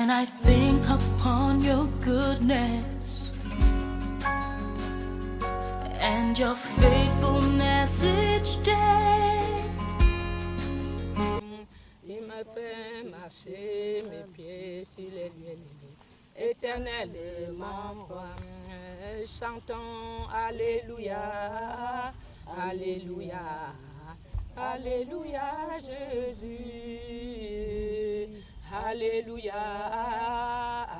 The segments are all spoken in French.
When I think upon your goodness and your faithfulness each day, il me fait marcher mes pieds sur les lieux élevés. Éternel est mon roi, chantons Alléluia, Alléluia, Alléluia Jésus, Alléluia,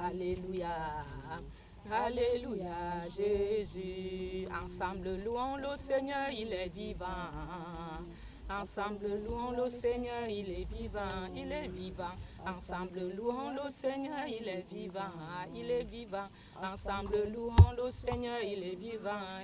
Alléluia, Alléluia Jésus. Ensemble louons le Seigneur, il est vivant. Ensemble louons le Seigneur, il est vivant, il est vivant. Ensemble louons le Seigneur, il est vivant, il est vivant. Ensemble louons le Seigneur, il est vivant.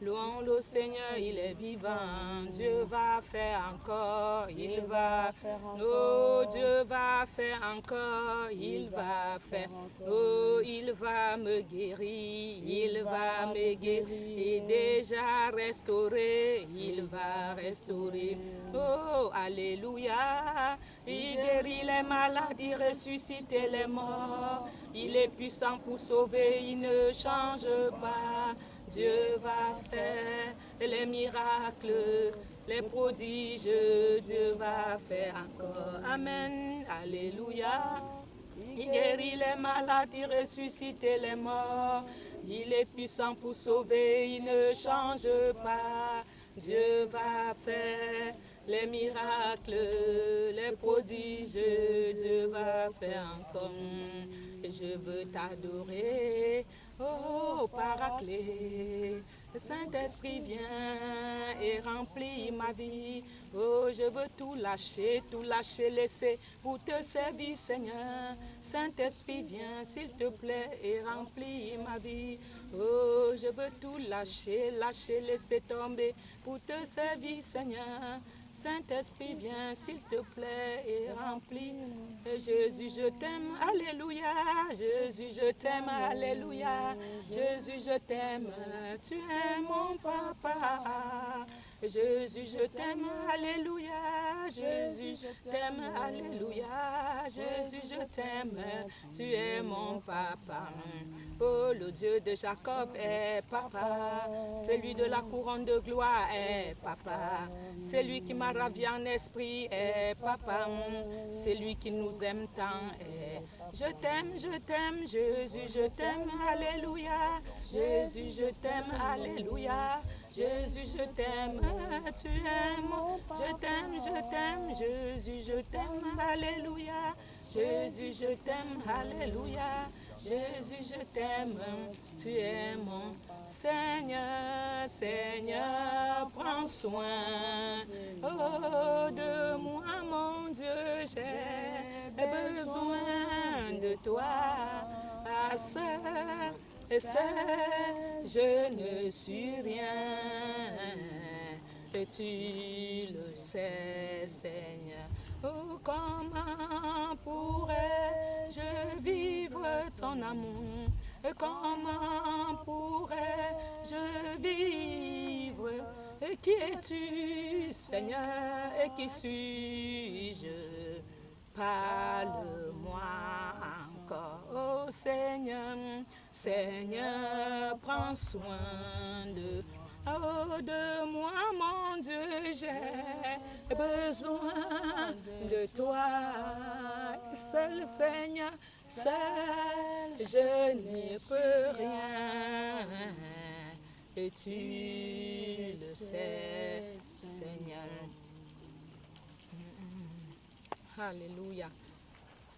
Louons le Seigneur, il est vivant. Dieu va faire encore, il va faire. Oh, Dieu va faire encore, il va faire. Oh, il va me guérir, il va me guérir. Et déjà restauré, il va restaurer. Oh, alléluia. Il guérit les malades, il ressuscite les morts. Il est puissant pour sauver, il ne change pas. Dieu va faire les miracles, les prodiges, Dieu va faire encore. Amen, alléluia. Il guérit les malades, il ressuscite les morts. Il est puissant pour sauver, il ne change pas. Dieu va faire les miracles, les prodiges, Dieu va faire encore. Et je veux t'adorer, oh Paraclet. Saint-Esprit vient et remplit ma vie. Oh, je veux tout lâcher, laisser pour te servir, Seigneur. Saint-Esprit vient, s'il te plaît, et remplit ma vie. Oh, je veux tout lâcher, laisser tomber pour te servir, Seigneur. Saint-Esprit vient, s'il te plaît, et remplit. Et Jésus, je t'aime, alléluia. Jésus, je t'aime, alléluia. Jésus, je t'aime, tu es mon papa. Jésus, je t'aime, alléluia. Jésus, je t'aime, alléluia. Jésus, je t'aime, tu es mon papa. Oh, le Dieu de Jacob est papa. Celui de la couronne de gloire est papa. Celui qui m'a ravi en esprit est papa. Celui qui nous aime tant est. Je t'aime, Jésus, je t'aime, alléluia. Jésus, je t'aime, alléluia. Jésus, je t'aime, tu es mon. Je t'aime, Jésus, je t'aime, alléluia. Jésus, je t'aime, alléluia. Jésus, je t'aime, tu es mon Seigneur, Seigneur, prends soin, oh, de moi, mon Dieu, j'ai besoin de toi, à seul, je ne suis rien, et tu le sais, Seigneur. Oh, comment pourrais-je vivre ton amour? Comment pourrais-je vivre? Et qui es-tu, Seigneur? Et qui suis-je? Parle-moi encore, oh Seigneur, Seigneur, prends soin de moi, mon Dieu, j'ai besoin de toi. Seul Seigneur, seul, je n'y peux rien. Et tu le sais, Seigneur. Alléluia.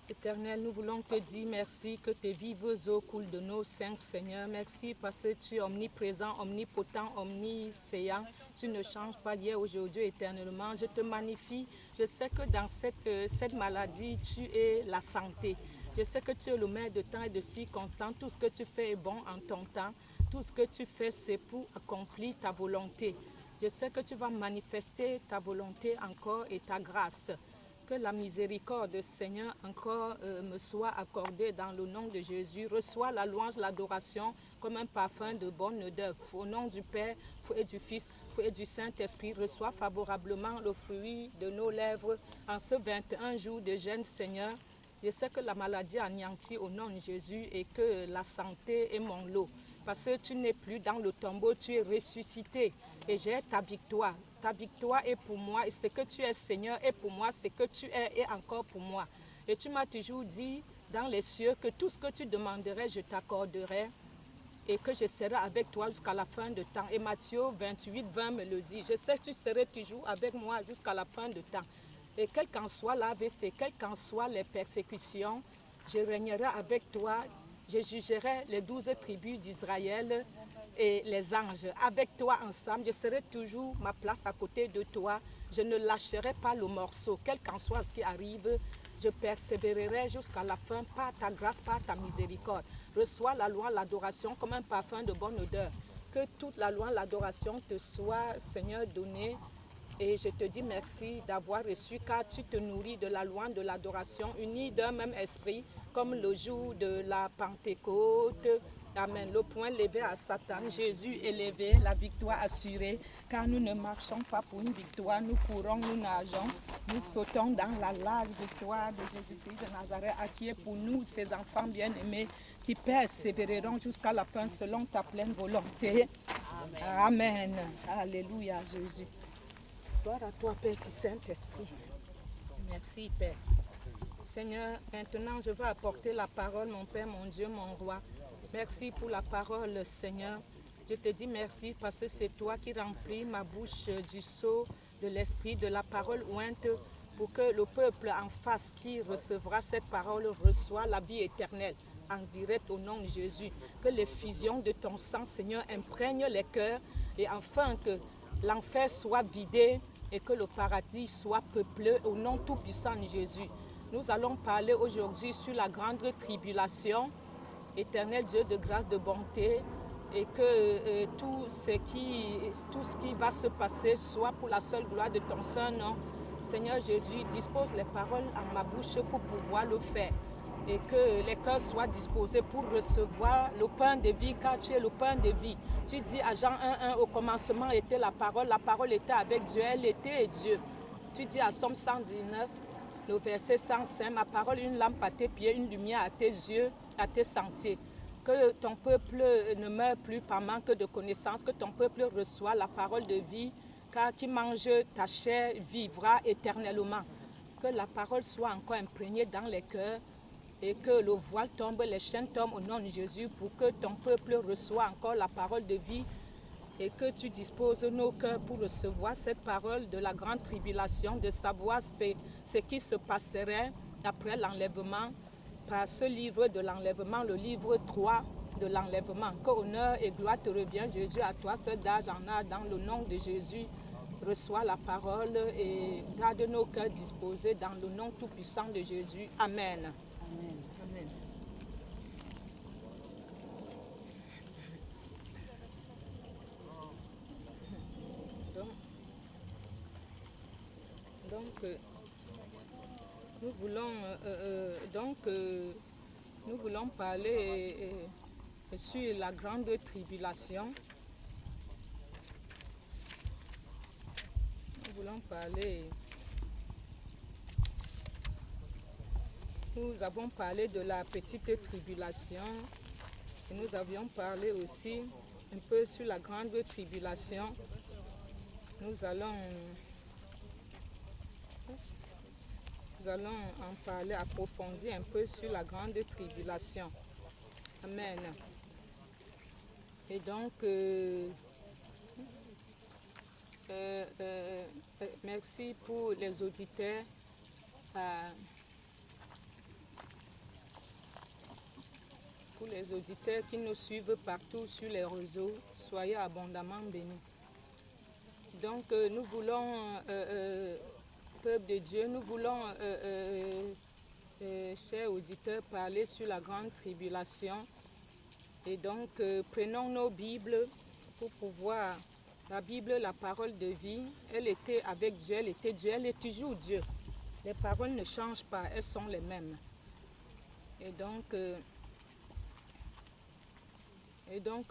Éternel, nous voulons te dire merci que tes vives eaux coulent de nos seins, Seigneur. Merci parce que tu es omniprésent, omnipotent, omniscient. Tu ne changes pas d'hier, aujourd'hui, éternellement. Je te magnifie. Je sais que dans cette maladie, tu es la santé. Je sais que tu es le maître de temps et de circonstance. Tout ce que tu fais est bon en ton temps. Tout ce que tu fais, c'est pour accomplir ta volonté. Je sais que tu vas manifester ta volonté encore et ta grâce. Que la miséricorde, Seigneur, encore me soit accordée dans le nom de Jésus. Reçois la louange, l'adoration comme un parfum de bonne odeur. Au nom du Père et du Fils Père et du Saint-Esprit, reçois favorablement le fruit de nos lèvres en ce 21 jours de jeûne, Seigneur. Je sais que la maladie anéantit au nom de Jésus et que la santé est mon lot. Parce que tu n'es plus dans le tombeau, tu es ressuscité et j'ai ta victoire. Ta victoire est pour moi et ce que tu es, Seigneur, est pour moi, ce que tu es encore pour moi. Et tu m'as toujours dit dans les cieux que tout ce que tu demanderais, je t'accorderai et que je serai avec toi jusqu'à la fin de temps. Et Matthieu 28, 20 me le dit. Je sais que tu serais toujours avec moi jusqu'à la fin de temps. Et quelle qu'en soit l'AVC, quelles qu'en soient les persécutions, je régnerai avec toi. Je jugerai les 12 tribus d'Israël et les anges. Avec toi ensemble, je serai toujours ma place à côté de toi. Je ne lâcherai pas le morceau. Quel qu'en soit ce qui arrive, je persévérerai jusqu'à la fin par ta grâce, par ta miséricorde. Reçois la louange, l'adoration comme un parfum de bonne odeur. Que toute la louange, l'adoration te soit, Seigneur, donnée. Et je te dis merci d'avoir reçu, car tu te nourris de la louange, de l'adoration, unis d'un même esprit, comme le jour de la Pentecôte. Amen. Le point levé à Satan, Jésus élevé, la victoire assurée, car nous ne marchons pas pour une victoire, nous courons, nous nageons, nous sautons dans la large victoire de Jésus-Christ de Nazareth, qui est pour nous, ses enfants bien-aimés, qui persévéreront jusqu'à la fin selon ta pleine volonté. Amen. Amen. Alléluia, Jésus. Gloire à toi, Père du Saint-Esprit. Merci, Père. Seigneur, maintenant je veux apporter la parole, mon Père, mon Dieu, mon roi. Merci pour la parole, Seigneur. Je te dis merci parce que c'est toi qui remplis ma bouche du sceau de l'Esprit, de la parole ointe, pour que le peuple en face qui recevra cette parole reçoit la vie éternelle en direct au nom de Jésus. Que l'effusion de ton sang, Seigneur, imprègne les cœurs et enfin que l'enfer soit vidé et que le paradis soit peuplé au nom tout-puissant de Jésus. Nous allons parler aujourd'hui sur la grande tribulation. Éternel Dieu de grâce, de bonté, et que tout ce qui va se passer soit pour la seule gloire de ton Saint nom. Seigneur Jésus, dispose les paroles en ma bouche pour pouvoir le faire. Et que les cœurs soient disposés pour recevoir le pain de vie, car tu es le pain de vie. Tu dis à Jean 1:1, au commencement était la parole était avec Dieu, elle était Dieu. Tu dis à Somme 119, le verset 105, ma parole, une lampe à tes pieds, une lumière à tes yeux, à tes sentiers. Que ton peuple ne meure plus par manque de connaissance, que ton peuple reçoit la parole de vie, car qui mange ta chair vivra éternellement. Que la parole soit encore imprégnée dans les cœurs et que le voile tombe, les chaînes tombent au nom de Jésus pour que ton peuple reçoive encore la parole de vie et que tu disposes nos cœurs pour recevoir cette parole de la grande tribulation, de savoir ce qui se passerait après l'enlèvement, par ce livre de l'enlèvement, le livre 3 de l'enlèvement. Que honneur et gloire te revient, Jésus, à toi, seul d'âge en âge, dans le nom de Jésus. Reçois la parole et garde nos cœurs disposés dans le nom tout-puissant de Jésus. Amen. Amen. Amen. Donc, nous voulons parler sur la grande tribulation. Nous avons parlé de la petite tribulation et nous avions parlé aussi un peu sur la grande tribulation. Nous allons en parler, approfondir un peu sur la grande tribulation. Amen. Et donc, merci pour les auditeurs. Pour les auditeurs qui nous suivent partout sur les réseaux, soyez abondamment bénis. Donc, nous voulons, peuple de Dieu, nous voulons, chers auditeurs, parler sur la grande tribulation. Et donc, prenons nos Bibles pour pouvoir... La Bible, la parole de vie, elle était avec Dieu, elle était Dieu, elle est toujours Dieu. Les paroles ne changent pas, elles sont les mêmes. Et donc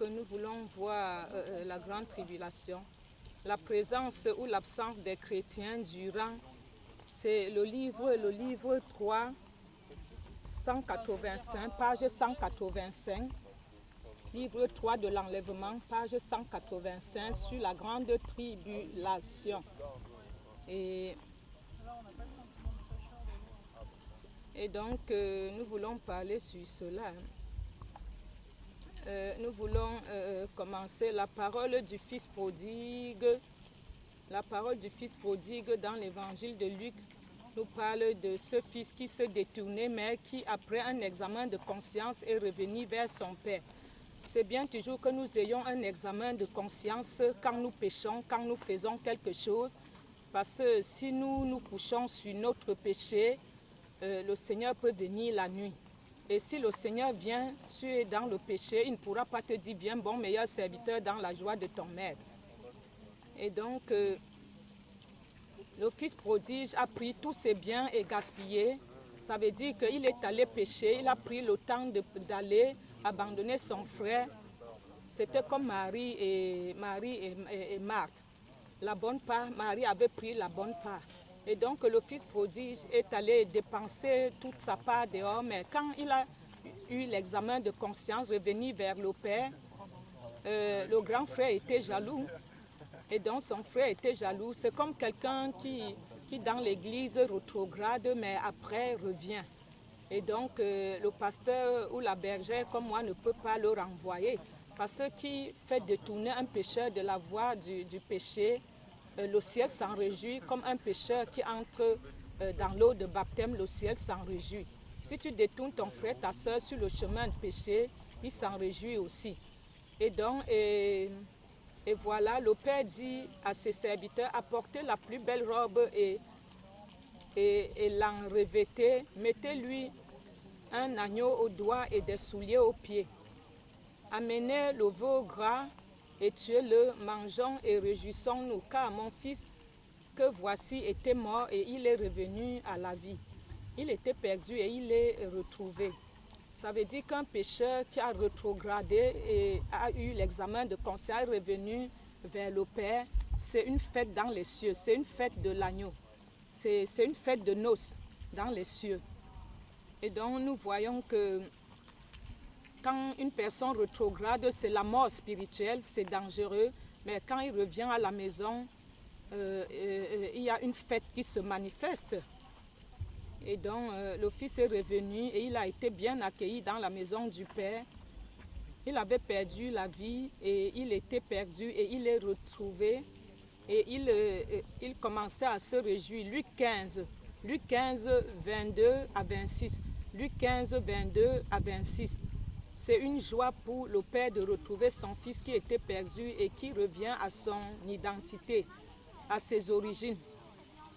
nous voulons voir la grande tribulation. la présence ou l'absence des chrétiens durant, c'est le livre 3, 185, page 185, livre 3 de l'enlèvement, page 185, sur la grande tribulation. Et donc, nous voulons parler sur cela. Nous voulons commencer la parole du Fils prodigue. La parole du Fils prodigue dans l'évangile de Luc nous parle de ce fils qui se détournait, mais qui, après un examen de conscience, est revenu vers son Père. C'est bien toujours que nous ayons un examen de conscience quand nous péchons, quand nous faisons quelque chose, parce que si nous nous couchons sur notre péché, le Seigneur peut venir la nuit. Et si le Seigneur vient, tu es dans le péché, il ne pourra pas te dire, viens bon meilleur serviteur dans la joie de ton maître. Et donc, le fils prodige a pris tous ses biens et gaspillé. Ça veut dire qu'il est allé pécher, il a pris le temps d'aller abandonner son frère. C'était comme Marie et Marthe. La bonne part, Marie avait pris la bonne part. Et donc le fils prodige est allé dépenser toute sa part dehors, mais quand il a eu l'examen de conscience, revenu vers le Père, le grand frère était jaloux. Et donc son frère était jaloux. C'est comme quelqu'un qui dans l'église rétrograde, mais après revient. Et donc le pasteur ou la bergère comme moi ne peut pas le renvoyer. Parce que qui fait détourner un pécheur de la voie du péché, le ciel s'en réjouit. Comme un pécheur qui entre dans l'eau de baptême, le ciel s'en réjouit. Si tu détournes ton frère, ta soeur sur le chemin de péché, il s'en réjouit aussi. Et donc, et voilà, le Père dit à ses serviteurs, apportez la plus belle robe et l'en revêtez, mettez-lui un agneau au doigt et des souliers aux pieds. Amenez le veau gras et tuez-le, mangeons et réjouissons-nous, car mon fils que voici était mort et il est revenu à la vie. Il était perdu et il est retrouvé. Ça veut dire qu'un pécheur qui a rétrogradé et a eu l'examen de conscience est revenu vers le Père, c'est une fête dans les cieux, c'est une fête de l'agneau, c'est une fête de noces dans les cieux. Et donc nous voyons que quand une personne rétrograde, c'est la mort spirituelle, c'est dangereux, mais quand il revient à la maison, il y a une fête qui se manifeste. Et donc, le fils est revenu et il a été bien accueilli dans la maison du Père. Il avait perdu la vie et il était perdu et il est retrouvé. Et il commençait à se réjouir. Luc 15, 22 à 26. Luc 15, 22 à 26. C'est une joie pour le Père de retrouver son fils qui était perdu et qui revient à son identité, à ses origines.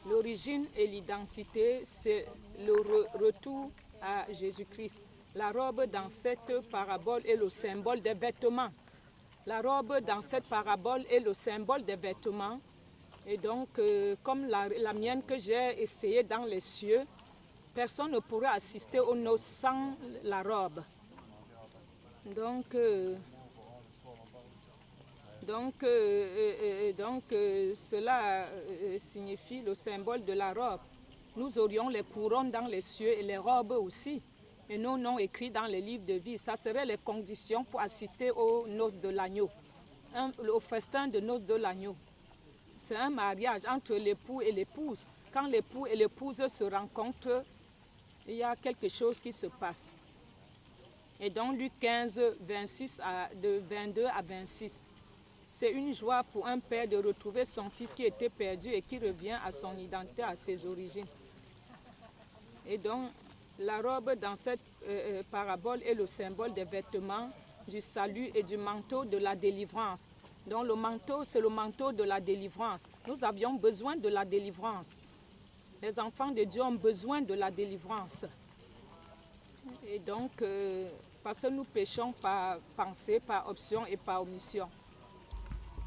L'origine et l'identité, c'est le retour à Jésus-Christ. La robe dans cette parabole est le symbole des vêtements. La robe dans cette parabole est le symbole des vêtements. Et donc, comme la mienne que j'ai essayée dans les cieux, personne ne pourra assister aux noces sans la robe. Donc, cela signifie le symbole de la robe. Nous aurions les couronnes dans les cieux et les robes aussi. Et nos noms écrits dans les livres de vie. Ça serait les conditions pour assister aux noces de l'agneau. Au festin de noces de l'agneau. C'est un mariage entre l'époux et l'épouse. Quand l'époux et l'épouse se rencontrent, il y a quelque chose qui se passe. Et donc Luc 15, 26 de 22 à 26. C'est une joie pour un père de retrouver son fils qui était perdu et qui revient à son identité, à ses origines. Et donc, la robe dans cette parabole est le symbole des vêtements, du salut et du manteau de la délivrance. Donc, le manteau, c'est le manteau de la délivrance. Nous avions besoin de la délivrance. Les enfants de Dieu ont besoin de la délivrance. Et donc, parce que nous péchons par pensée, par option et par omission.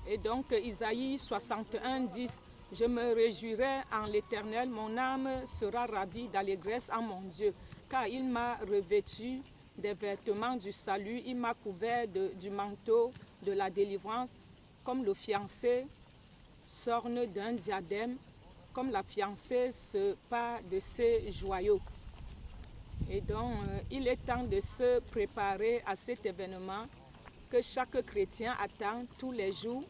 Et donc, Isaïe 61, 10, « Je me réjouirai en l'Éternel, mon âme sera ravie d'allégresse en mon Dieu, car il m'a revêtu des vêtements du salut, il m'a couvert du manteau de la délivrance, comme le fiancé s'orne d'un diadème, comme la fiancée se pât de ses joyaux. Et donc, il est temps de se préparer à cet événement que chaque chrétien attend tous les jours.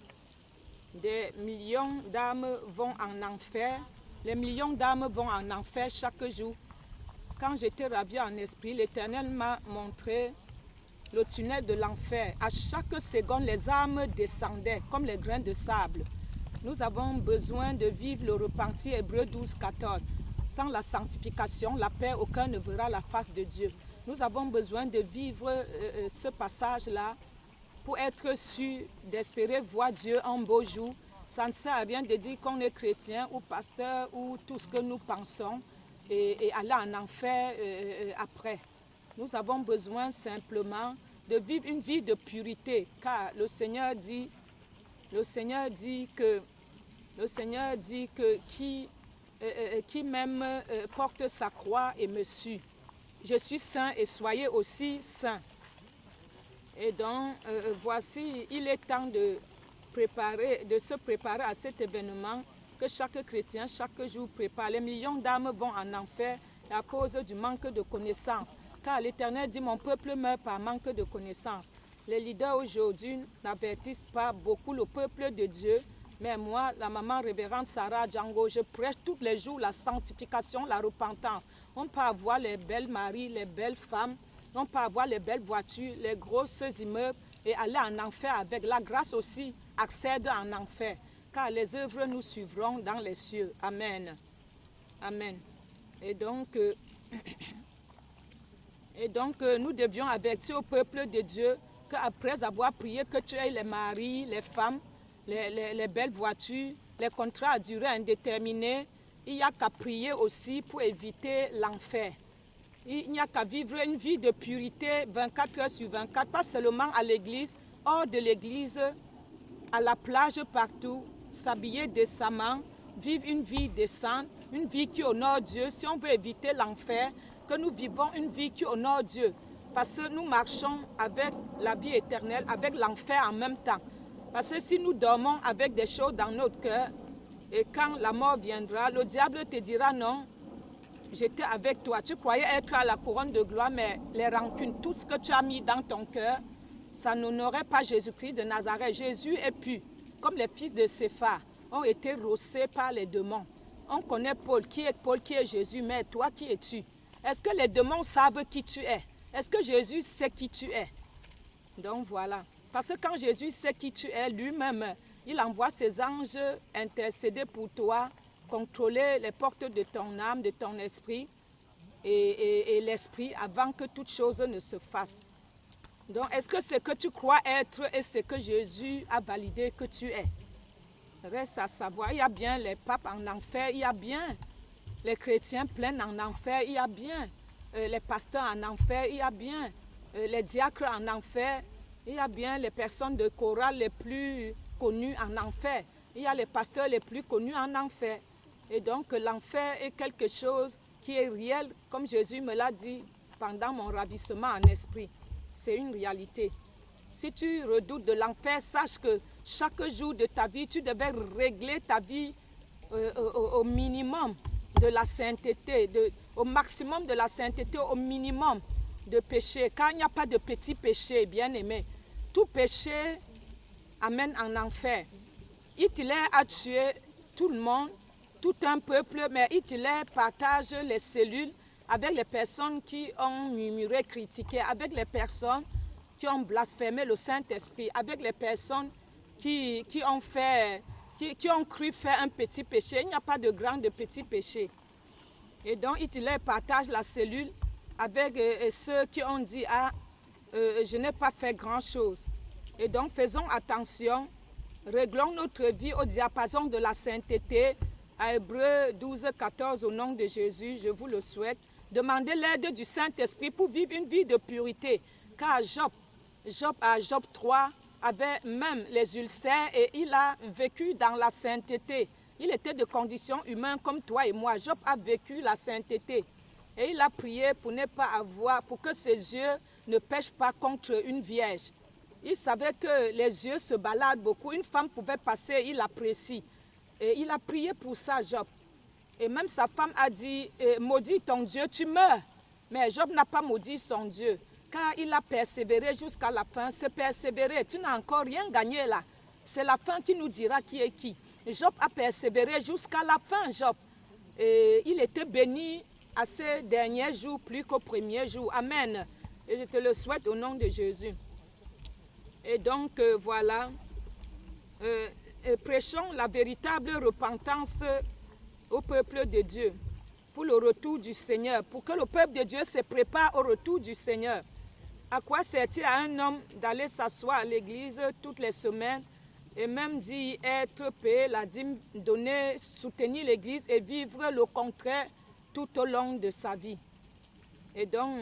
Des millions d'âmes vont en enfer. Les millions d'âmes vont en enfer chaque jour. Quand j'étais ravi en esprit, l'Éternel m'a montré le tunnel de l'enfer. À chaque seconde, les âmes descendaient comme les grains de sable. Nous avons besoin de vivre le repentir, Hébreux 12, 14. Sans la sanctification, la paix, aucun ne verra la face de Dieu. Nous avons besoin de vivre ce passage-là pour être sûr d'espérer voir Dieu un beau jour. Ça ne sert à rien de dire qu'on est chrétien ou pasteur ou tout ce que nous pensons et aller en enfer après. Nous avons besoin simplement de vivre une vie de pureté, car le Seigneur dit que qui m'aime porte sa croix et me suit. Je suis saint et soyez aussi saints. Et donc, voici, il est temps de se préparer à cet événement que chaque chrétien, chaque jour prépare. Les millions d'âmes vont en enfer à cause du manque de connaissances. Car l'Éternel dit, mon peuple meurt par manque de connaissances. Les leaders aujourd'hui n'avertissent pas beaucoup le peuple de Dieu. Mais moi, la maman révérende Sarah Django, je prêche tous les jours la sanctification, la repentance. On peut avoir les belles maris, les belles femmes, on peut avoir les belles voitures, les grosses immeubles et aller en enfer avec. La grâce aussi accède en enfer, car les œuvres nous suivront dans les cieux. Amen. Amen. Et donc, nous devions avertir au peuple de Dieu qu'après avoir prié que tu aies les maris, les femmes, les belles voitures, les contrats à durée indéterminée, il n'y a qu'à prier aussi pour éviter l'enfer. Il n'y a qu'à vivre une vie de pureté 24 heures sur 24, pas seulement à l'église, hors de l'église, à la plage, partout, s'habiller décemment, vivre une vie décente, une vie qui honore Dieu. Si on veut éviter l'enfer, que nous vivons une vie qui honore Dieu, parce que nous marchons avec la vie éternelle, avec l'enfer en même temps. Parce que si nous dormons avec des choses dans notre cœur, et quand la mort viendra, le diable te dira non, j'étais avec toi. Tu croyais être à la couronne de gloire, mais les rancunes, tout ce que tu as mis dans ton cœur, ça n'honorait pas Jésus-Christ de Nazareth. Jésus est pu, comme les fils de Séphar, ont été rossés par les démons. On connaît Paul, qui est Jésus, mais toi, qui es-tu? Est-ce que les démons savent qui tu es? Est-ce que Jésus sait qui tu es? Donc voilà. Parce que quand Jésus sait qui tu es, lui-même, il envoie ses anges intercéder pour toi, contrôler les portes de ton âme, de ton esprit et l'esprit avant que toute chose ne se fasse. Donc, est-ce que ce que tu crois être est ce que Jésus a validé que tu es? Reste à savoir, il y a bien les papes en enfer, il y a bien les chrétiens pleins en enfer, il y a bien les pasteurs en enfer, il y a bien les diacres en enfer, il y a bien les personnes de chorale les plus connues en enfer, il y a les pasteurs les plus connus en enfer. Et donc l'enfer est quelque chose qui est réel, comme Jésus me l'a dit pendant mon ravissement en esprit. C'est une réalité. Si tu redoutes de l'enfer, sache que chaque jour de ta vie, tu devais régler ta vie au minimum de la sainteté, au maximum de la sainteté, au minimum de péché. Car il n'y a pas de petit péché, bien-aimé. Tout péché amène en enfer. Hitler a tué tout le monde, tout un peuple, mais Hitler partage les cellules avec les personnes qui ont murmuré, critiqué, avec les personnes qui ont blasphémé le Saint-Esprit, avec les personnes qui ont cru faire un petit péché. Il n'y a pas de grand, de petit péché. Et donc Hitler partage la cellule avec ceux qui ont dit « Ah, je n'ai pas fait grand-chose ». Et donc faisons attention, réglons notre vie au diapason de la sainteté, à Hébreux 12, 14, au nom de Jésus, je vous le souhaite. Demandez l'aide du Saint-Esprit pour vivre une vie de pureté. Car Job 3 avait même les ulcères et il a vécu dans la sainteté. Il était de condition humaine comme toi et moi. Job a vécu la sainteté. Et il a prié pour ne pas avoir, pour que ses yeux ne pêchent pas contre une vierge. Il savait que les yeux se baladent beaucoup. Une femme pouvait passer, il apprécie. Et il a prié pour ça, Job. Et même sa femme a dit, maudit ton Dieu, tu meurs. Mais Job n'a pas maudit son Dieu, car il a persévéré jusqu'à la fin. C'est persévérer, tu n'as encore rien gagné là. C'est la fin qui nous dira qui est qui. Job a persévéré jusqu'à la fin, Job. Et il était béni à ces derniers jours plus qu'au premier jour. Amen. Et je te le souhaite au nom de Jésus. Et donc, voilà. Prêchons la véritable repentance au peuple de Dieu pour le retour du Seigneur, pour que le peuple de Dieu se prépare au retour du Seigneur. À quoi sert-il à un homme d'aller s'asseoir à l'église toutes les semaines et même d'y être payé la dîme, donner, soutenir l'église et vivre le contraire tout au long de sa vie? Et donc,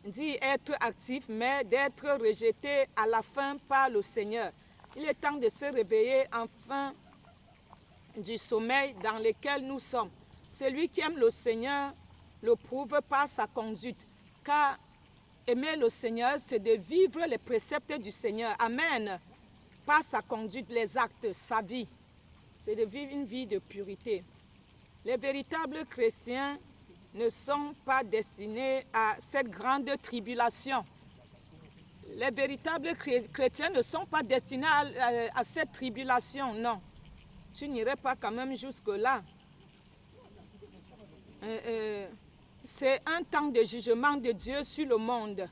d'y être actif, mais d'être rejeté à la fin par le Seigneur. Il est temps de se réveiller enfin du sommeil dans lequel nous sommes. Celui qui aime le Seigneur le prouve par sa conduite, car aimer le Seigneur, c'est de vivre les préceptes du Seigneur. Amen. Par sa conduite, les actes, sa vie, c'est de vivre une vie de pureté. Les véritables chrétiens ne sont pas destinés à cette grande tribulation. Les véritables chrétiens ne sont pas destinés à cette tribulation, non. Tu n'irais pas quand même jusque-là. C'est un temps de jugement de Dieu sur le monde.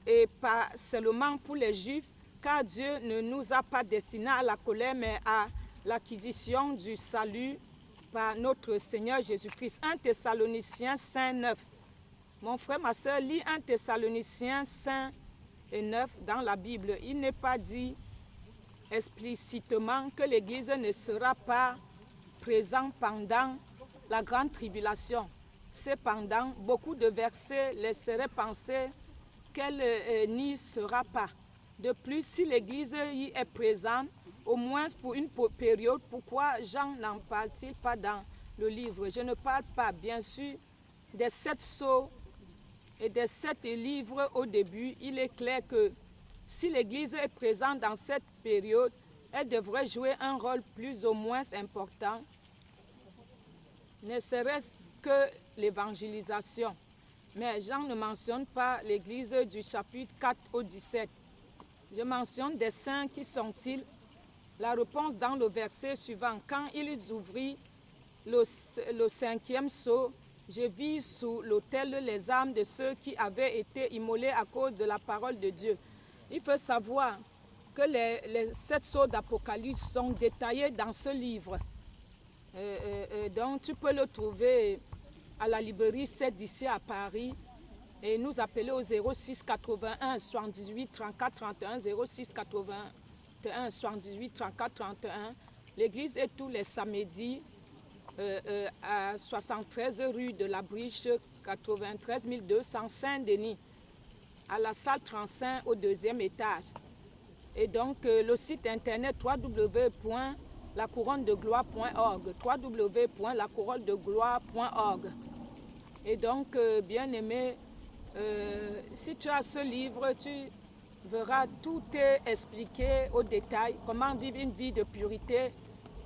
Et pas seulement pour les Juifs, car Dieu ne nous a pas destinés à la colère, mais à l'acquisition du salut par notre Seigneur Jésus-Christ. 1 Thessaloniciens 5, 9. Mon frère, ma soeur, lis 1 Thessaloniciens 5 et 9 dans la Bible. Il n'est pas dit explicitement que l'Église ne sera pas présente pendant la grande tribulation. Cependant, beaucoup de versets laisseraient penser qu'elle n'y sera pas. De plus, si l'Église y est présente, au moins pour une période, pourquoi Jean n'en parle-t-il pas dans le livre? Je ne parle pas, bien sûr, des 7 sceaux et des 7 livres au début. Il est clair que si l'Église est présente dans cette période, elle devrait jouer un rôle plus ou moins important, ne serait-ce que l'évangélisation. Mais Jean ne mentionne pas l'Église du chapitre 4 au 17. Je mentionne des saints qui sont-ils? La réponse dans le verset suivant. Quand ils ouvrirent le 5e sceau, je vis sous l'autel les âmes de ceux qui avaient été immolés à cause de la parole de Dieu. Il faut savoir que les 7 sceaux d'Apocalypse sont détaillés dans ce livre. Donc tu peux le trouver à la librairie 7 d'ici à Paris et nous appeler au 06 81 78 34 31 06 81 78 34 31. L'église est tous les samedis à 73 rue de la Briche, 93 200 Saint-Denis, à la salle 35 au 2e étage. Et donc le site internet www.lacouronne-de-gloire.org www.lacouronne-de-gloire.org. Et donc, bien-aimé, si tu as ce livre, tu verras tout est expliqué au détail, comment vivre une vie de pureté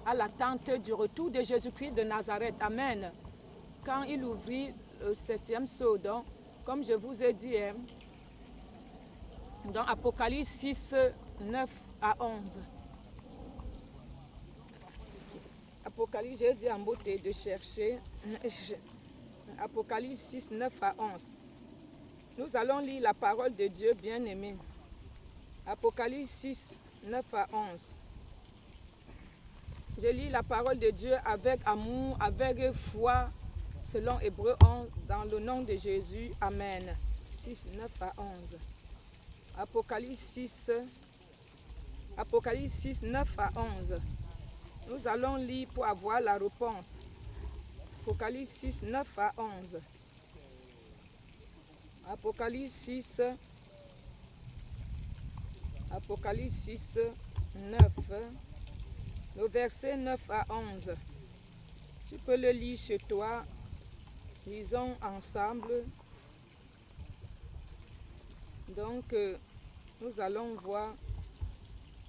à l'attente du retour de Jésus-Christ de Nazareth. Amen. Quand il ouvrit le 7e sceau, donc, comme je vous ai dit, dans Apocalypse 6, 9 à 11. Apocalypse, j'ai dit en beauté de chercher. Apocalypse 6, 9 à 11. Nous allons lire la parole de Dieu, bien-aimé. Apocalypse 6, 9 à 11. Je lis la parole de Dieu avec amour, avec foi, selon Hébreux 11, dans le nom de Jésus. Amen. 6, 9 à 11. Apocalypse 6, 9 à 11. Nous allons lire pour avoir la réponse. Apocalypse 6, 9 à 11. Apocalypse 6, 9. Le verset 9 à 11. Tu peux le lire chez toi. Lisons ensemble. Donc, nous allons voir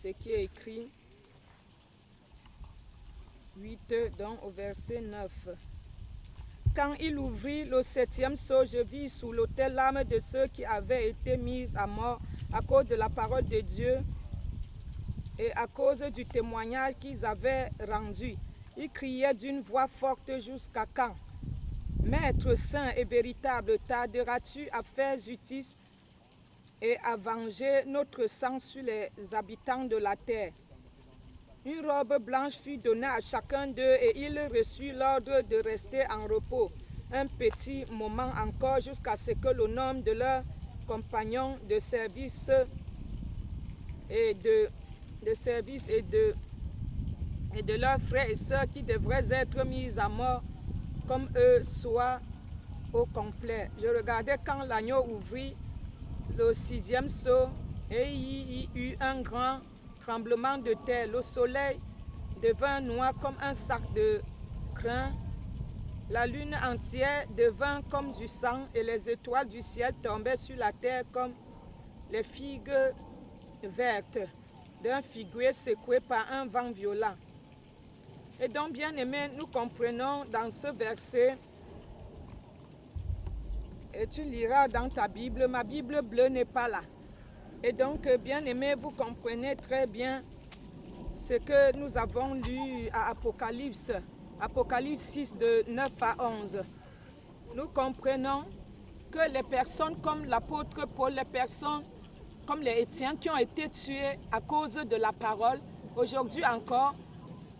ce qui est écrit. 8, donc au verset 9. Quand il ouvrit le 7e sceau, je vis sous l'autel l'âme de ceux qui avaient été mis à mort à cause de la parole de Dieu et à cause du témoignage qu'ils avaient rendu. Ils criaient d'une voix forte: jusqu'à quand? Maître saint et véritable, tarderas-tu à faire justice et à venger notre sang sur les habitants de la terre? Une robe blanche fut donnée à chacun d'eux et ils reçurent l'ordre de rester en repos un petit moment encore jusqu'à ce que le nombre de leurs compagnons de service et de leurs frères et sœurs qui devraient être mis à mort comme eux soit au complet. Je regardais quand l'agneau ouvrit le 6e sceau et il y eut un grand tremblement de terre. Le soleil devint noir comme un sac de crin. La lune entière devint comme du sang et les étoiles du ciel tombaient sur la terre comme les figues vertes d'un figuier secoué par un vent violent. Et donc, bien aimés, nous comprenons dans ce verset, et tu liras dans ta Bible, ma Bible bleue n'est pas là. Et donc, bien aimés, vous comprenez très bien ce que nous avons lu à Apocalypse 6, de 9 à 11. Nous comprenons que les personnes comme l'apôtre Paul, les personnes comme les Étienne qui ont été tués à cause de la parole, aujourd'hui encore,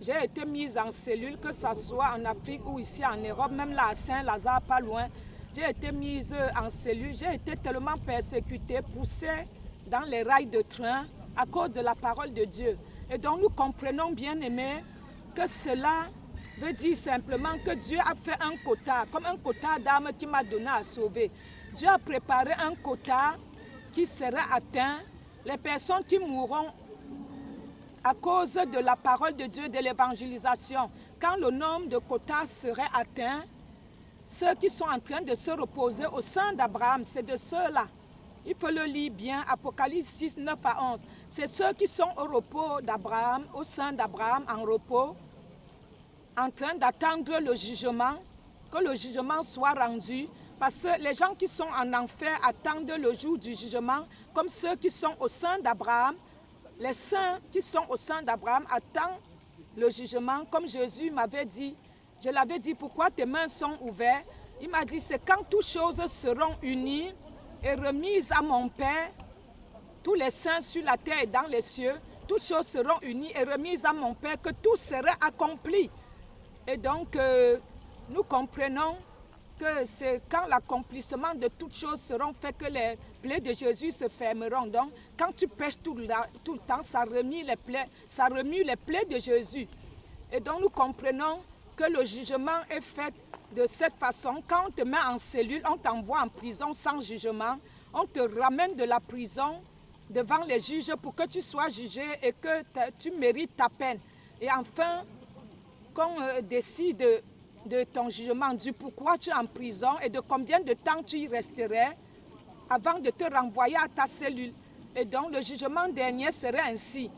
j'ai été mise en cellule, que ce soit en Afrique ou ici en Europe, même là à Saint-Lazare, pas loin. J'ai été mise en cellule, j'ai été tellement persécutée, poussée dans les rails de train à cause de la parole de Dieu. Et donc nous comprenons, bien aimés, que cela veut dire simplement que Dieu a fait un quota, comme un quota d'âmes qui m'a donné à sauver. Dieu a préparé un quota qui sera atteint. Les personnes qui mourront à cause de la parole de Dieu, de l'évangélisation, quand le nombre de quotas serait atteint, ceux qui sont en train de se reposer au sein d'Abraham, c'est de ceux-là. Il faut le lire bien, Apocalypse 6, 9 à 11. C'est ceux qui sont au repos d'Abraham, au sein d'Abraham, en repos, en train d'attendre le jugement, que le jugement soit rendu. Parce que les gens qui sont en enfer attendent le jour du jugement, comme ceux qui sont au sein d'Abraham. Les saints qui sont au sein d'Abraham attendent le jugement, comme Jésus m'avait dit. Je l'avais dit, pourquoi tes mains sont ouvertes? Il m'a dit, c'est quand toutes choses seront unies et remises à mon Père, tous les saints sur la terre et dans les cieux, toutes choses seront unies et remises à mon Père, que tout sera accompli. Et donc, nous comprenons que c'est quand l'accomplissement de toutes choses seront faites que les plaies de Jésus se fermeront. Donc, quand tu pêches tout le temps, ça remue les plaies de Jésus. Et donc, nous comprenons que le jugement est fait de cette façon. Quand on te met en cellule, on t'envoie en prison sans jugement. On te ramène de la prison devant les juges pour que tu sois jugé et que tu mérites ta peine. Et enfin, qu'on décide de ton jugement, du pourquoi tu es en prison et de combien de temps tu y resterais avant de te renvoyer à ta cellule. Et donc le jugement dernier serait ainsi.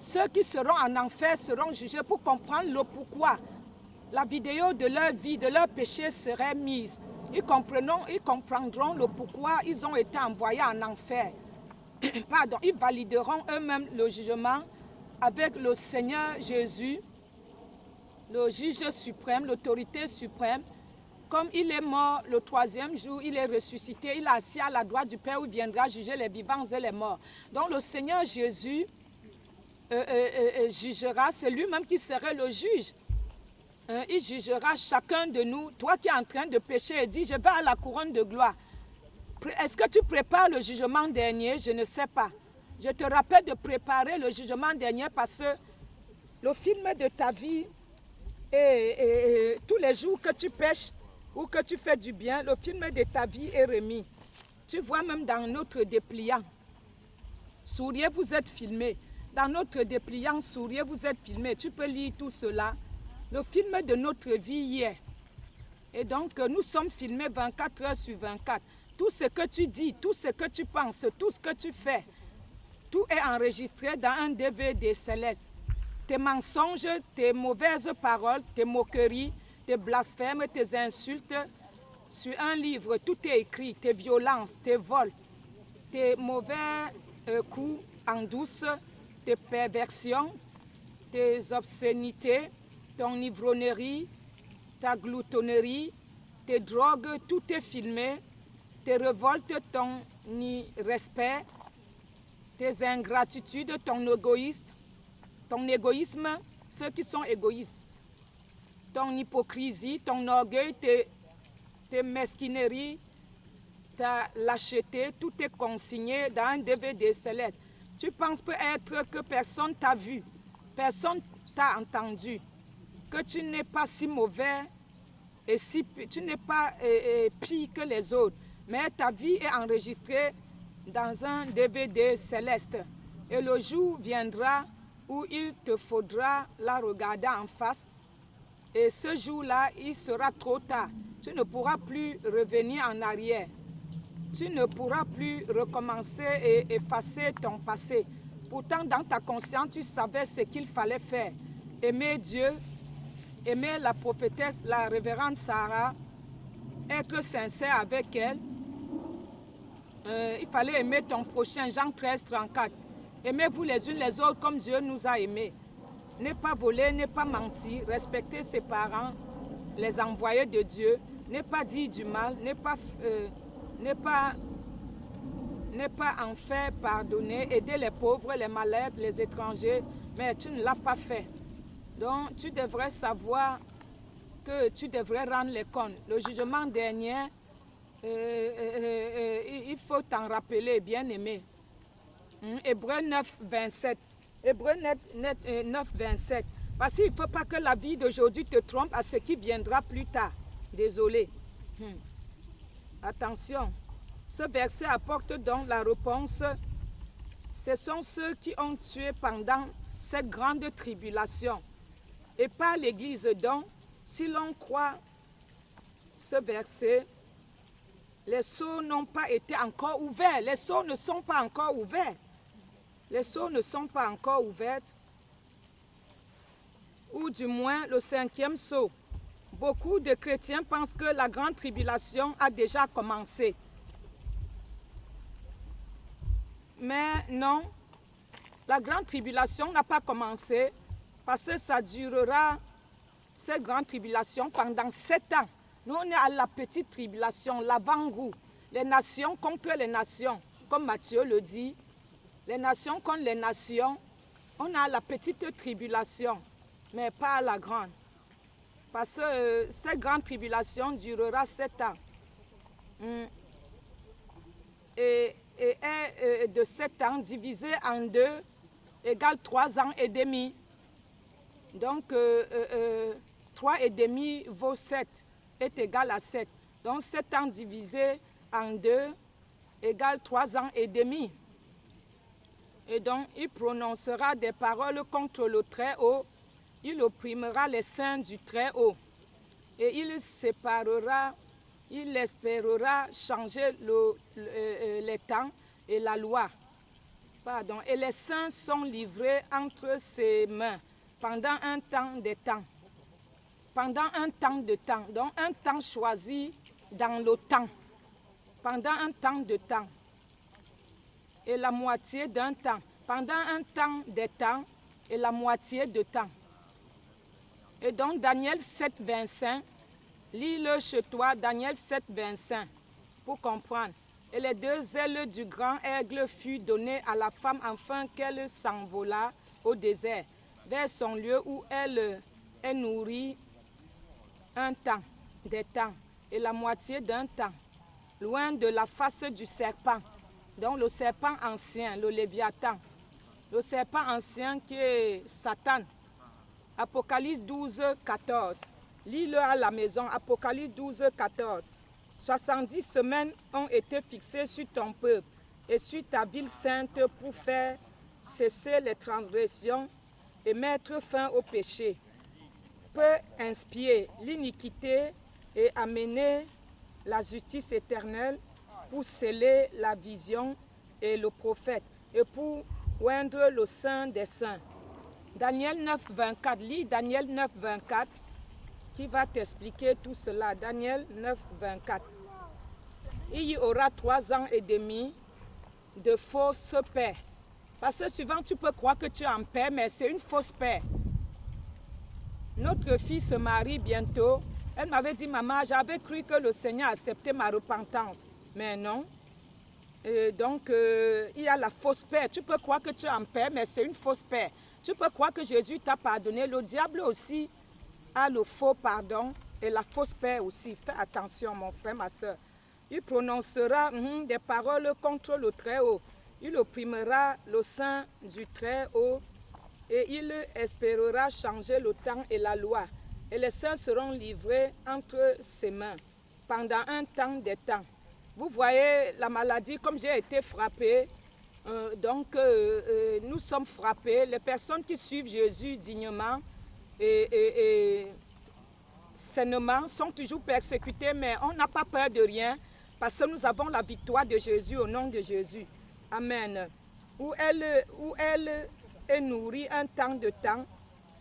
Ceux qui seront en enfer seront jugés pour comprendre le pourquoi. La vidéo de leur vie, de leur péché serait mise. Ils comprendront le pourquoi ils ont été envoyés en enfer. Pardon, ils valideront eux-mêmes le jugement avec le Seigneur Jésus, le juge suprême, l'autorité suprême. Comme il est mort le 3e jour, il est ressuscité, il est assis à la droite du Père où il viendra juger les vivants et les morts. Donc le Seigneur Jésus jugera, c'est lui-même qui serait le juge. Il jugera chacun de nous. Toi qui es en train de pécher et dis, je vais à la couronne de gloire. Est-ce que tu prépares le jugement dernier? Je ne sais pas. Je te rappelle de préparer le jugement dernier parce que le film de ta vie et tous les jours que tu pêches ou que tu fais du bien, le film de ta vie est remis. Tu vois même dans notre dépliant, souriez, vous êtes filmé. Dans notre dépliant, souriez, vous êtes filmé. Tu peux lire tout cela. Le film de notre vie hier. Et donc, nous sommes filmés 24 heures sur 24. Tout ce que tu dis, tout ce que tu penses, tout ce que tu fais, tout est enregistré dans un DVD céleste. tes mensonges, tes mauvaises paroles, tes moqueries, tes blasphèmes, tes insultes. Sur un livre, tout est écrit, tes violences, tes vols, tes mauvais coups en douce, tes perversions, tes obscénités, ton ivrognerie, ta gloutonnerie, tes drogues, tout est filmé, tes révoltes, ton irrespect, tes ingratitudes, ton égoïsme, ceux qui sont égoïstes, ton hypocrisie, ton orgueil, tes mesquineries, ta lâcheté, tout est consigné dans un DVD céleste. Tu penses peut-être que personne t'a vu, personne t'a entendu, que tu n'es pas si mauvais et tu n'es pas pire que les autres, mais ta vie est enregistrée dans un DVD céleste. Et le jour viendra où il te faudra la regarder en face. Et ce jour-là, il sera trop tard. Tu ne pourras plus revenir en arrière. Tu ne pourras plus recommencer et effacer ton passé. Pourtant, dans ta conscience, tu savais ce qu'il fallait faire. Aimer Dieu, aimer la prophétesse, la révérende Sarah, être sincère avec elle. Il fallait aimer ton prochain, Jean 13, 34. Aimez-vous les unes les autres comme Dieu nous a aimés. Ne pas voler, ne pas mentir, respecter ses parents, les envoyés de Dieu, ne pas dire du mal, ne pas en faire pardonner, aider les pauvres, les malades, les étrangers, mais tu ne l'as pas fait. Donc tu devrais savoir que tu devrais rendre les comptes. Le jugement dernier, il faut t'en rappeler, bien-aimé. Hébreux 9, 27. Hébreux 9, 27. Parce qu'il ne faut pas que la vie d'aujourd'hui te trompe à ce qui viendra plus tard. Désolé. Attention. Ce verset apporte donc la réponse. Ce sont ceux qui ont tué pendant cette grande tribulation. Et pas l'Église. Donc, si l'on croit ce verset, les sceaux n'ont pas été encore ouverts. Les sceaux ne sont pas encore ouverts. Les sceaux ne sont pas encore ouverts. Ou du moins le 5e sceau. Beaucoup de chrétiens pensent que la grande tribulation a déjà commencé. Mais non, la grande tribulation n'a pas commencé parce que ça durera, cette grande tribulation, pendant 7 ans. Nous, on est à la petite tribulation, l'avant-goût. Les nations contre les nations, comme Matthieu le dit. Les nations contre les nations. On a la petite tribulation, mais pas la grande. Parce que cette grande tribulation durera 7 ans. Et est de 7 ans divisé en 2 égale 3 ans et demi. Donc 3 et demi vaut 7 est égal à 7. Donc 7 ans divisé en 2 égale 3 ans et demi. Et donc il prononcera des paroles contre le Très-Haut. Il opprimera les saints du Très-Haut. Et il séparera, il espérera changer les temps et la loi. Pardon. Et les saints sont livrés entre ses mains pendant un temps de temps. Pendant un temps de temps. Donc un temps choisi dans le temps. Pendant un temps de temps. Et la moitié d'un temps. Pendant un temps de temps et la moitié de temps. Et donc Daniel 7, 25, lis-le chez toi, Daniel 7, 25, pour comprendre. Et les 2 ailes du grand aigle furent données à la femme afin qu'elle s'envolât au désert, vers son lieu où elle est nourrie un temps, des temps, et la moitié d'un temps, loin de la face du serpent. Donc le serpent ancien, le Léviathan, le serpent ancien qui est Satan. Apocalypse 12, 14. Lis-le à la maison, Apocalypse 12, 14. 70 semaines ont été fixées sur ton peuple et sur ta ville sainte pour faire cesser les transgressions et mettre fin au péché. Peut inspirer l'iniquité et amener la justice éternelle pour sceller la vision et le prophète et pour oindre le saint des saints. Daniel 9, 24. Lis Daniel 9, 24 qui va t'expliquer tout cela. Daniel 9, 24. Il y aura 3 ans et demi de fausse paix. Parce que souvent tu peux croire que tu es en paix, mais c'est une fausse paix. Notre fille se marie bientôt. Elle m'avait dit, maman, j'avais cru que le Seigneur acceptait ma repentance. Mais non. Et donc, il y a la fausse paix. Tu peux croire que tu es en paix, mais c'est une fausse paix. Tu peux croire que Jésus t'a pardonné. Le diable aussi a le faux pardon et la fausse paix aussi. Fais attention, mon frère, ma soeur. Il prononcera des paroles contre le Très-Haut. Il opprimera le sein du Très-Haut et il espérera changer le temps et la loi. Et les saints seront livrés entre ses mains pendant un temps des temps. Vous voyez la maladie, comme j'ai été frappée, nous sommes frappés. Les personnes qui suivent Jésus dignement et sainement sont toujours persécutées, mais on n'a pas peur de rien parce que nous avons la victoire de Jésus au nom de Jésus. Amen. Où elle est nourrie un temps de temps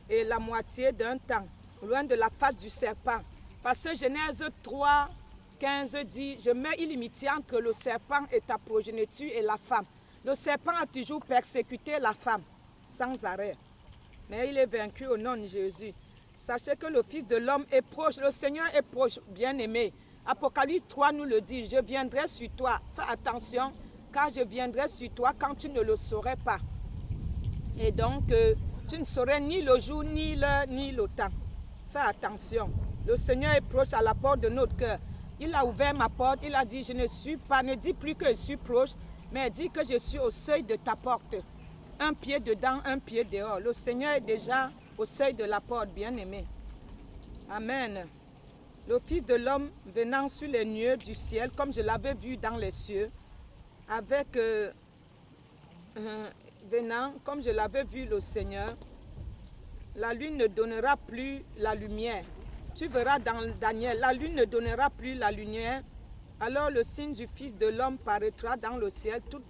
et la moitié d'un temps, loin de la face du serpent. Parce que Genèse 3, 15 dit, je mets inimitié entre le serpent et ta progéniture et la femme. Le serpent a toujours persécuté la femme, sans arrêt. Mais il est vaincu au nom de Jésus. Sachez que le Fils de l'homme est proche, le Seigneur est proche, bien-aimé. Apocalypse 3 nous le dit, je viendrai sur toi. Fais attention, car je viendrai sur toi quand tu ne le saurais pas. Et donc, tu ne saurais ni le jour, ni l'heure, ni le temps. Fais attention. Le Seigneur est proche à la porte de notre cœur. Il a ouvert ma porte, il a dit, je ne suis pas, ne dis plus que je suis proche, mais dis que je suis au seuil de ta porte. Un pied dedans, un pied dehors. Le Seigneur est déjà au seuil de la porte, bien-aimé. Amen. Le Fils de l'homme venant sur les nuées du ciel, comme je l'avais vu dans les cieux, avec venant, comme je l'avais vu le Seigneur, la lune ne donnera plus la lumière. Tu verras dans Daniel, la lune ne donnera plus la lumière. Alors le signe du Fils de l'homme paraîtra dans le ciel. Toutes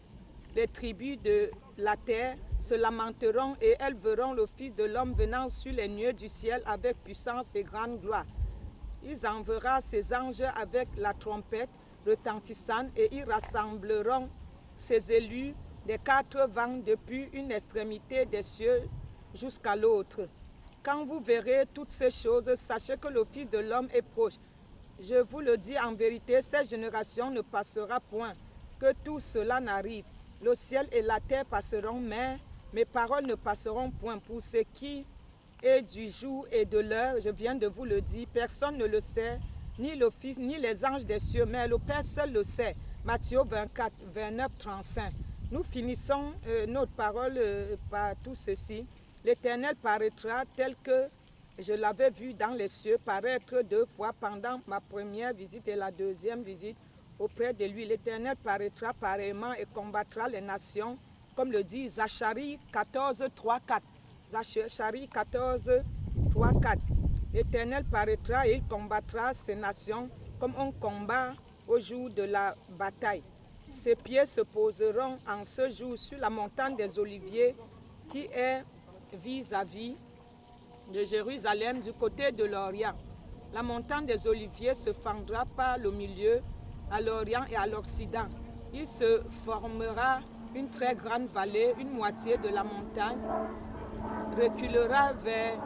les tribus de la terre se lamenteront et elles verront le Fils de l'homme venant sur les nuées du ciel avec puissance et grande gloire. Il enverra ses anges avec la trompette retentissante et ils rassembleront ses élus des 4 vents depuis une extrémité des cieux jusqu'à l'autre. Quand vous verrez toutes ces choses, sachez que le Fils de l'homme est proche. Je vous le dis en vérité, cette génération ne passera point, que tout cela n'arrive. Le ciel et la terre passeront, mais mes paroles ne passeront point. Pour ce qui est du jour et de l'heure, je viens de vous le dire, personne ne le sait, ni le Fils, ni les anges des cieux, mais le Père seul le sait. Matthieu 24, 29, 35. Nous finissons notre parole par tout ceci. L'Éternel paraîtra tel que je l'avais vu dans les cieux paraître 2 fois pendant ma première visite et la deuxième visite auprès de lui. L'Éternel paraîtra pareillement et combattra les nations, comme le dit Zacharie 14, 3, 4. Zacharie 14, 3, 4. L'Éternel paraîtra et il combattra ces nations comme on combat au jour de la bataille. Ses pieds se poseront en ce jour sur la montagne des Oliviers qui est vis-à-vis de Jérusalem du côté de l'Orient. La montagne des Oliviers se fendra par le milieu à l'Orient et à l'Occident. Il se formera une très grande vallée, une moitié de la montagne reculera vers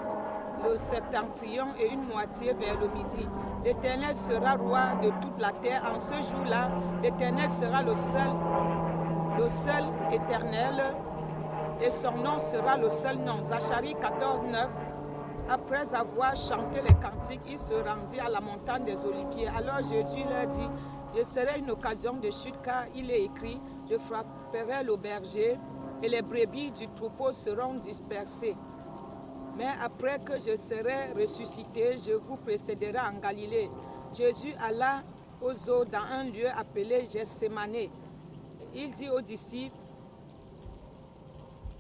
le septentrion et une moitié vers le midi. L'Éternel sera roi de toute la terre. En ce jour-là, l'Éternel sera le seul éternel et son nom sera le seul nom. Zacharie 14, 9. Après avoir chanté les cantiques, il se rendit à la montagne des Oliviers. Alors Jésus leur dit, je serai une occasion de chute car il est écrit, je frapperai le berger et les brebis du troupeau seront dispersées. Mais après que je serai ressuscité, je vous précéderai en Galilée. Jésus alla aux eaux dans un lieu appelé Gethsémane. Il dit aux disciples,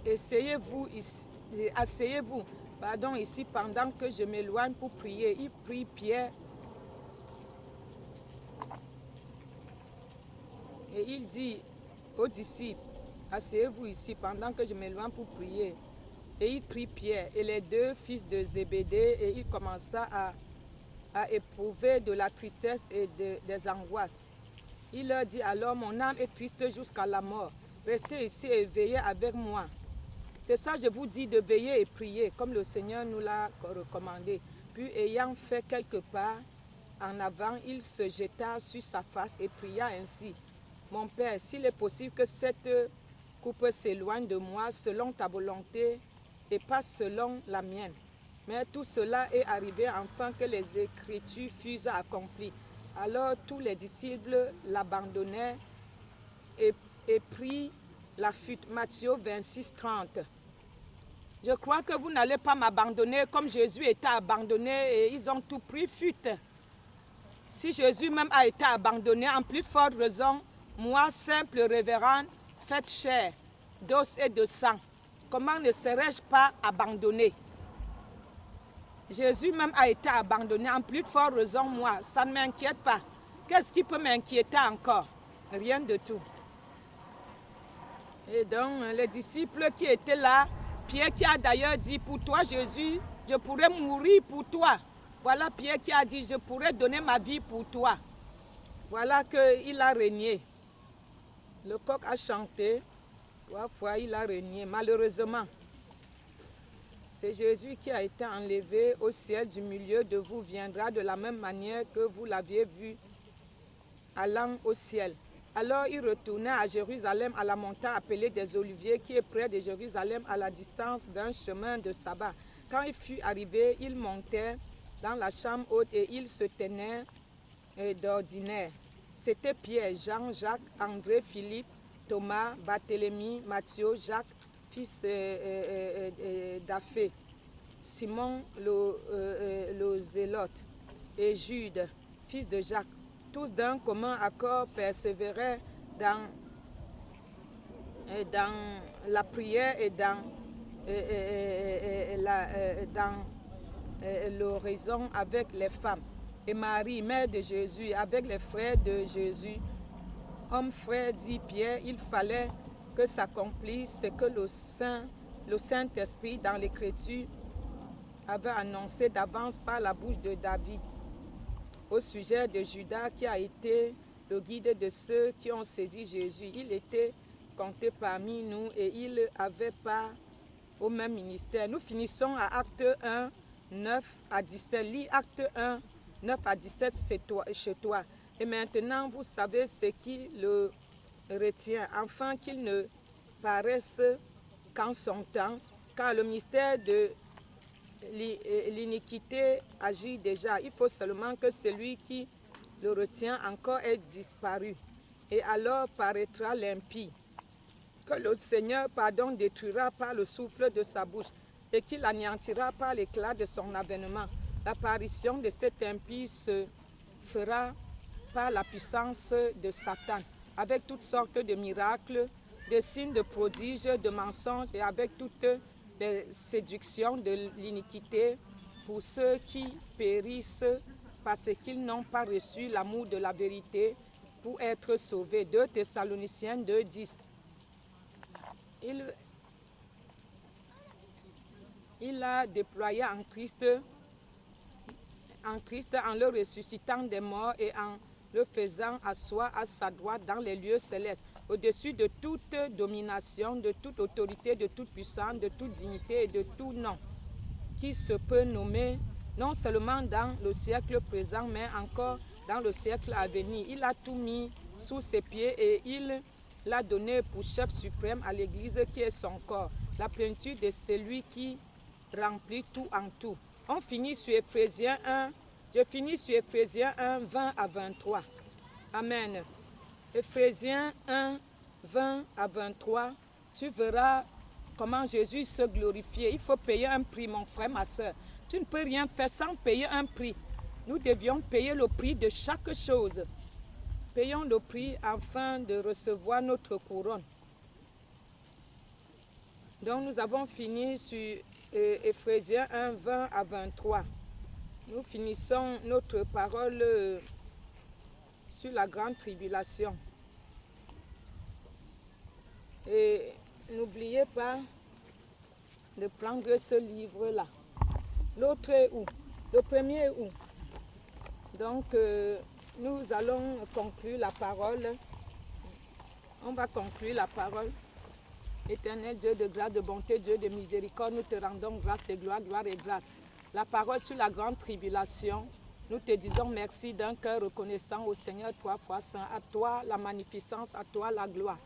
asseyez-vous ici pendant que je m'éloigne pour prier. Il prit Pierre et il dit aux disciples, asseyez-vous ici pendant que je m'éloigne pour prier. Et il prit Pierre et les deux fils de Zébédée et il commença à éprouver de la tristesse et des angoisses. Il leur dit alors, mon âme est triste jusqu'à la mort. Restez ici et veillez avec moi. C'est ça, je vous dis, de veiller et prier, comme le Seigneur nous l'a recommandé. Puis, ayant fait quelques pas en avant, il se jeta sur sa face et pria ainsi. Mon Père, s'il est possible que cette coupe s'éloigne de moi selon ta volonté et pas selon la mienne. Mais tout cela est arrivé afin que les Écritures fussent accomplies. Alors tous les disciples l'abandonnèrent et prirent la fuite. Matthieu 26, 30. Je crois que vous n'allez pas m'abandonner comme Jésus était abandonné et ils ont tout pris fuite. Si Jésus même a été abandonné, en plus forte raison, moi, simple révérende, faite chair, d'os et de sang, comment ne serais-je pas abandonné? Jésus même a été abandonné, en plus forte raison, moi, ça ne m'inquiète pas. Qu'est-ce qui peut m'inquiéter encore? Rien de tout. Et donc, les disciples qui étaient là, Pierre qui a d'ailleurs dit, pour toi Jésus, je pourrais mourir pour toi. Voilà Pierre qui a dit, je pourrais donner ma vie pour toi. Voilà qu'il a régné. Le coq a chanté, 3 fois il a régné, malheureusement. C'est Jésus qui a été enlevé au ciel du milieu de vous, viendra de la même manière que vous l'aviez vu allant au ciel. Alors il retournait à Jérusalem, à la montagne appelée des Oliviers, qui est près de Jérusalem, à la distance d'un chemin de sabbat. Quand il fut arrivé, il montait dans la chambre haute et il se tenait d'ordinaire. C'était Pierre, Jean, Jacques, André, Philippe, Thomas, Barthélemy, Matthieu, Jacques, fils d'Aphée, Simon le Zélote et Jude, fils de Jacques. Tous d'un commun accord persévéraient dans la prière et dans l'oraison avec les femmes. Et Marie, mère de Jésus, avec les frères de Jésus. Homme frère, dit Pierre, il fallait que s'accomplisse ce que le Saint-Esprit dans l'Écriture avait annoncé d'avance par la bouche de David au sujet de Judas qui a été le guide de ceux qui ont saisi Jésus. Il était compté parmi nous et il avait part au même ministère. Nous finissons à Acte 1, 9 à 17. Lis Acte 1, 9 à 17 chez toi. Et maintenant, vous savez ce qui le retient, afin qu'il ne paraisse qu'en son temps, car le mystère de l'iniquité agit déjà. Il faut seulement que celui qui le retient encore ait disparu. Et alors paraîtra l'impie, que le Seigneur, détruira par le souffle de sa bouche et qu'il anéantira par l'éclat de son avènement. L'apparition de cet impie se fera par la puissance de Satan, avec toutes sortes de miracles, de signes, de prodiges, de mensonges et avec toutes les séductions de l'iniquité pour ceux qui périssent parce qu'ils n'ont pas reçu l'amour de la vérité pour être sauvés. 2 Thessaloniciens 2, 10. Il a déployé en Christ en le ressuscitant des morts et en le faisant asseoir à sa droite dans les lieux célestes, au-dessus de toute domination, de toute autorité, de toute puissance, de toute dignité et de tout nom, qui se peut nommer non seulement dans le siècle présent, mais encore dans le siècle à venir. Il a tout mis sous ses pieds et il l'a donné pour chef suprême à l'Église qui est son corps, la plénitude de celui qui remplit tout en tout. On finit sur Éphésiens 1. Je finis sur Éphésiens 1, 20 à 23. Amen. Éphésiens 1, 20 à 23. Tu verras comment Jésus se glorifiait. Il faut payer un prix, mon frère, ma soeur. Tu ne peux rien faire sans payer un prix. Nous devions payer le prix de chaque chose. Payons le prix afin de recevoir notre couronne. Donc nous avons fini sur Éphésiens 1, 20 à 23. Nous finissons notre parole sur la grande tribulation. Et n'oubliez pas de prendre ce livre-là. L'autre est où? Le premier est où? Donc, nous allons conclure la parole. On va conclure la parole. Éternel Dieu de grâce, de bonté, Dieu de miséricorde, nous te rendons grâce et gloire, gloire et grâce. La parole sur la grande tribulation, nous te disons merci d'un cœur reconnaissant au Seigneur, toi, foi saint. À toi la magnificence, à toi la gloire.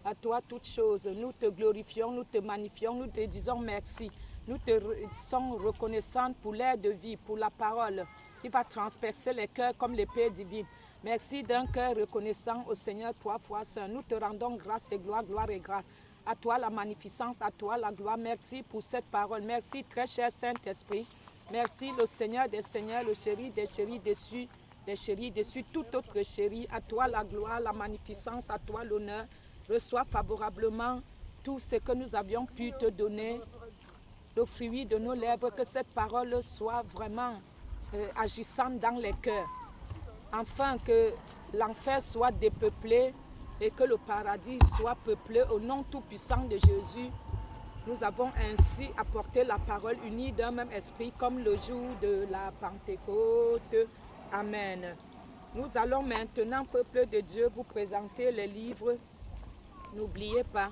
À toi toutes choses. Nous te glorifions, nous te magnifions, nous te disons merci. Nous te sommes reconnaissants pour l'air de vie, pour la parole qui va transpercer les cœurs comme l'épée divine. Merci d'un cœur reconnaissant au Seigneur, toi, foi saint. Nous te rendons grâce et gloire, gloire et grâce. À toi la magnificence, à toi la gloire. Merci pour cette parole. Merci, très cher Saint-Esprit. Merci, le Seigneur des Seigneurs, le chéri des chéris dessus, des chéris dessus, tout autre chéri. À toi la gloire, la magnificence, à toi l'honneur. Reçois favorablement tout ce que nous avions pu te donner, le fruit de nos lèvres, que cette parole soit vraiment agissante dans les cœurs, afin que l'enfer soit dépeuplé et que le paradis soit peuplé au nom tout-puissant de Jésus. Nous avons ainsi apporté la parole unie d'un même esprit comme le jour de la Pentecôte. Amen. Nous allons maintenant, peuple de Dieu, vous présenter les livres. N'oubliez pas,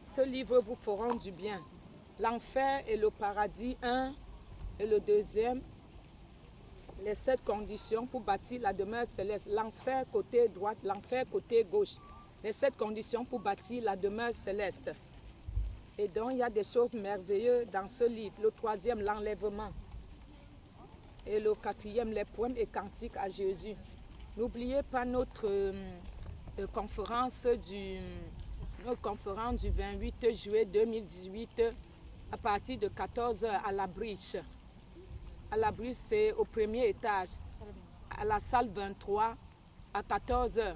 ce livre vous feront du bien. L'enfer et le paradis, 1, et le deuxième, les 7 conditions pour bâtir la demeure céleste. L'enfer côté droite, l'enfer côté gauche. Les 7 conditions pour bâtir la demeure céleste. Et donc, il y a des choses merveilleuses dans ce livre. Le troisième, l'enlèvement. Et le quatrième, les poèmes et cantiques à Jésus. N'oubliez pas notre conférence du 28 juillet 2018 à partir de 14h à la Briche. À la Briche, c'est au premier étage, à la salle 23 à 14h.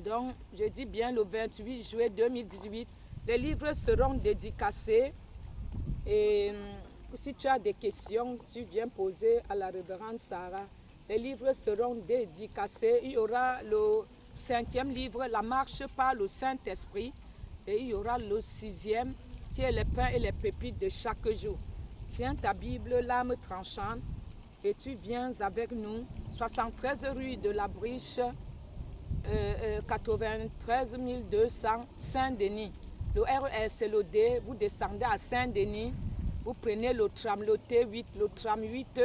Donc, je dis bien le 28 juillet 2018. Les livres seront dédicacés et si tu as des questions, tu viens poser à la révérende Sarah. Les livres seront dédicacés. Il y aura le 5e livre, La marche par le Saint-Esprit, et il y aura le 6e qui est les pains et les pépites de chaque jour. Tiens ta Bible, l'âme tranchante, et tu viens avec nous, 73 rue de la Briche, 93 200 Saint-Denis. Le RER, c'est le D, vous descendez à Saint-Denis, vous prenez le tram, le T8, le tram 8,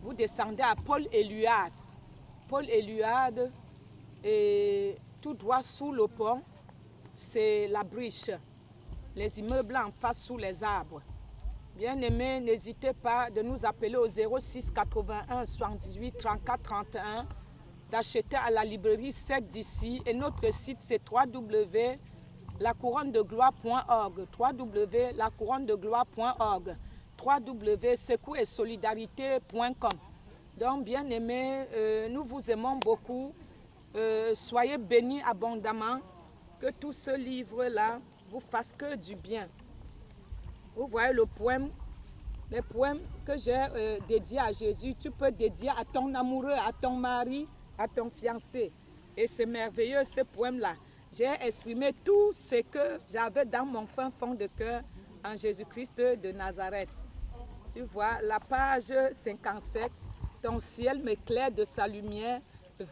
vous descendez à Paul-Éluard. Paul-Éluard, et tout droit sous le pont, c'est la Briche. Les immeubles en face sous les arbres. Bien-aimés, n'hésitez pas de nous appeler au 06 81 78 34 31, d'acheter à la librairie 7 d'ici. Et notre site, c'est www.lacouronnedegloire.org, www.lacouronnedegloire.org, www.secoursolidarité.com. Donc, bien-aimés, nous vous aimons beaucoup. Soyez bénis abondamment. Que tout ce livre-là vous fasse que du bien. Vous voyez le poème, les poèmes que j'ai dédiés à Jésus, tu peux dédier à ton amoureux, à ton mari, à ton fiancé. Et c'est merveilleux ce poème-là. J'ai exprimé tout ce que j'avais dans mon fin fond de cœur en Jésus-Christ de Nazareth. Tu vois, la page 57, ton ciel m'éclaire de sa lumière,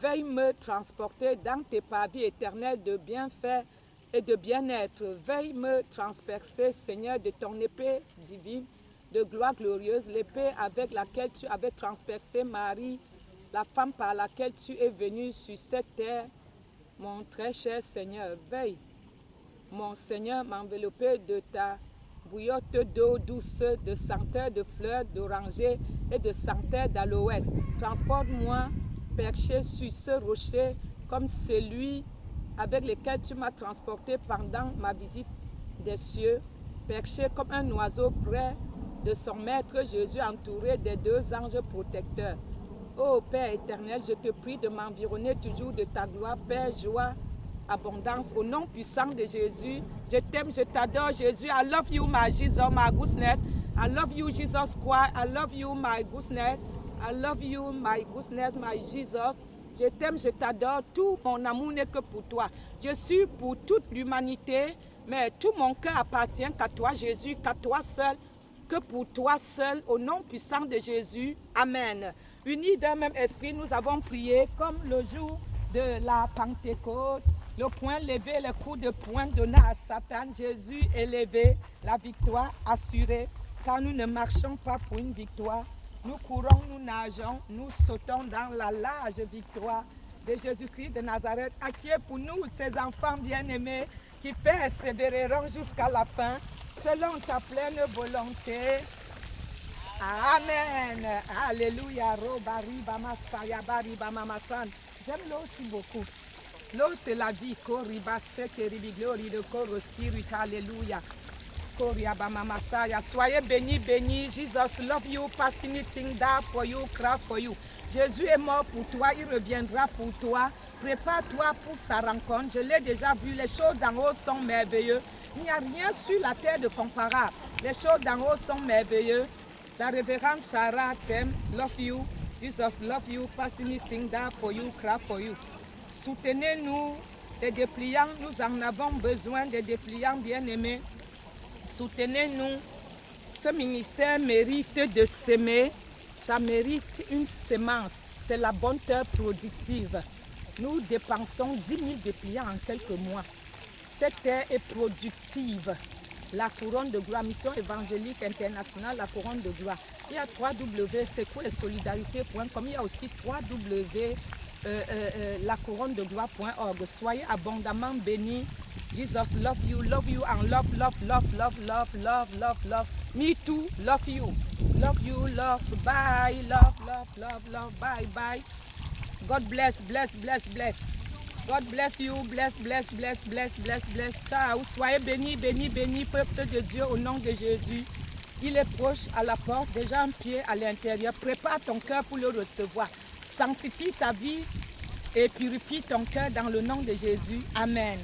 veuille me transporter dans tes pavis éternels de bienfaits et de bien-être. Veuille me transpercer, Seigneur, de ton épée divine, de gloire glorieuse, l'épée avec laquelle tu avais transpercé Marie, la femme par laquelle tu es venu sur cette terre. Mon très cher Seigneur, veuille, mon Seigneur, m'envelopper de ta bouillotte d'eau douce, de senteur de fleurs d'oranger et de senteur d'aloès. Transporte-moi perché sur ce rocher comme celui avec lequel tu m'as transporté pendant ma visite des cieux, perché comme un oiseau près de son maître Jésus, entouré des 2 anges protecteurs. Ô Père éternel, je te prie de m'environner toujours de ta gloire, Père, joie, abondance, au nom puissant de Jésus. Je t'aime, je t'adore, Jésus. I love you, my Jesus, my goodness. I love you, Jesus Christ. I love you, my goodness. I love you, my goodness, my Jesus. Je t'aime, je t'adore. Tout mon amour n'est que pour toi. Je suis pour toute l'humanité, Mais tout mon cœur appartient qu'à toi, Jésus, qu'à toi seul, que pour toi seul, au nom puissant de Jésus. Amen. Unis d'un même esprit, nous avons prié comme le jour de la Pentecôte. Le poing levé, le coup de poing donné à Satan. Jésus élevé, la victoire assurée. Car nous ne marchons pas pour une victoire. Nous courons, nous nageons, nous sautons dans la large victoire de Jésus-Christ de Nazareth, qui est pour nous, ses enfants bien-aimés, qui persévéreront jusqu'à la fin, selon ta pleine volonté. Amen. Alléluia. J'aime l'eau aussi beaucoup. L'eau, c'est la vie. Alléluia. Soyez bénis, bénis. Jesus love you, pass anything down for you, cry for you. Jésus est mort pour toi, il reviendra pour toi. Prépare-toi pour sa rencontre. Je l'ai déjà vu, les choses d'en haut sont merveilleuses. Il n'y a rien sur la terre de comparable. Les choses d'en haut sont merveilleuses. La révérende Sarah t'aime, love you. Jesus love you, pass anything down for you, cry for you. Soutenez-nous, des dépliants, nous en avons besoin, des dépliants bien-aimés. Soutenez-nous. Ce ministère mérite de s'aimer. Ça mérite une semence. C'est la bonne terre productive. Nous dépensons 10 000 dépliants en quelques mois. Cette terre est productive. La couronne de gloire, mission évangélique internationale, la couronne de gloire. Il y a www.secoursolidarité.com. Il y a aussi www.lacouronne-de-gloire.org. Soyez abondamment bénis. Jesus love you and love. Me too, love you. Love you, love, bye, love, bye. God bless. God bless you, bless. Ciao, soyez bénis, peuple de Dieu, au nom de Jésus. Il est proche à la porte, déjà un pied à l'intérieur. Prépare ton cœur pour le recevoir. Sanctifie ta vie et purifie ton cœur dans le nom de Jésus. Amen.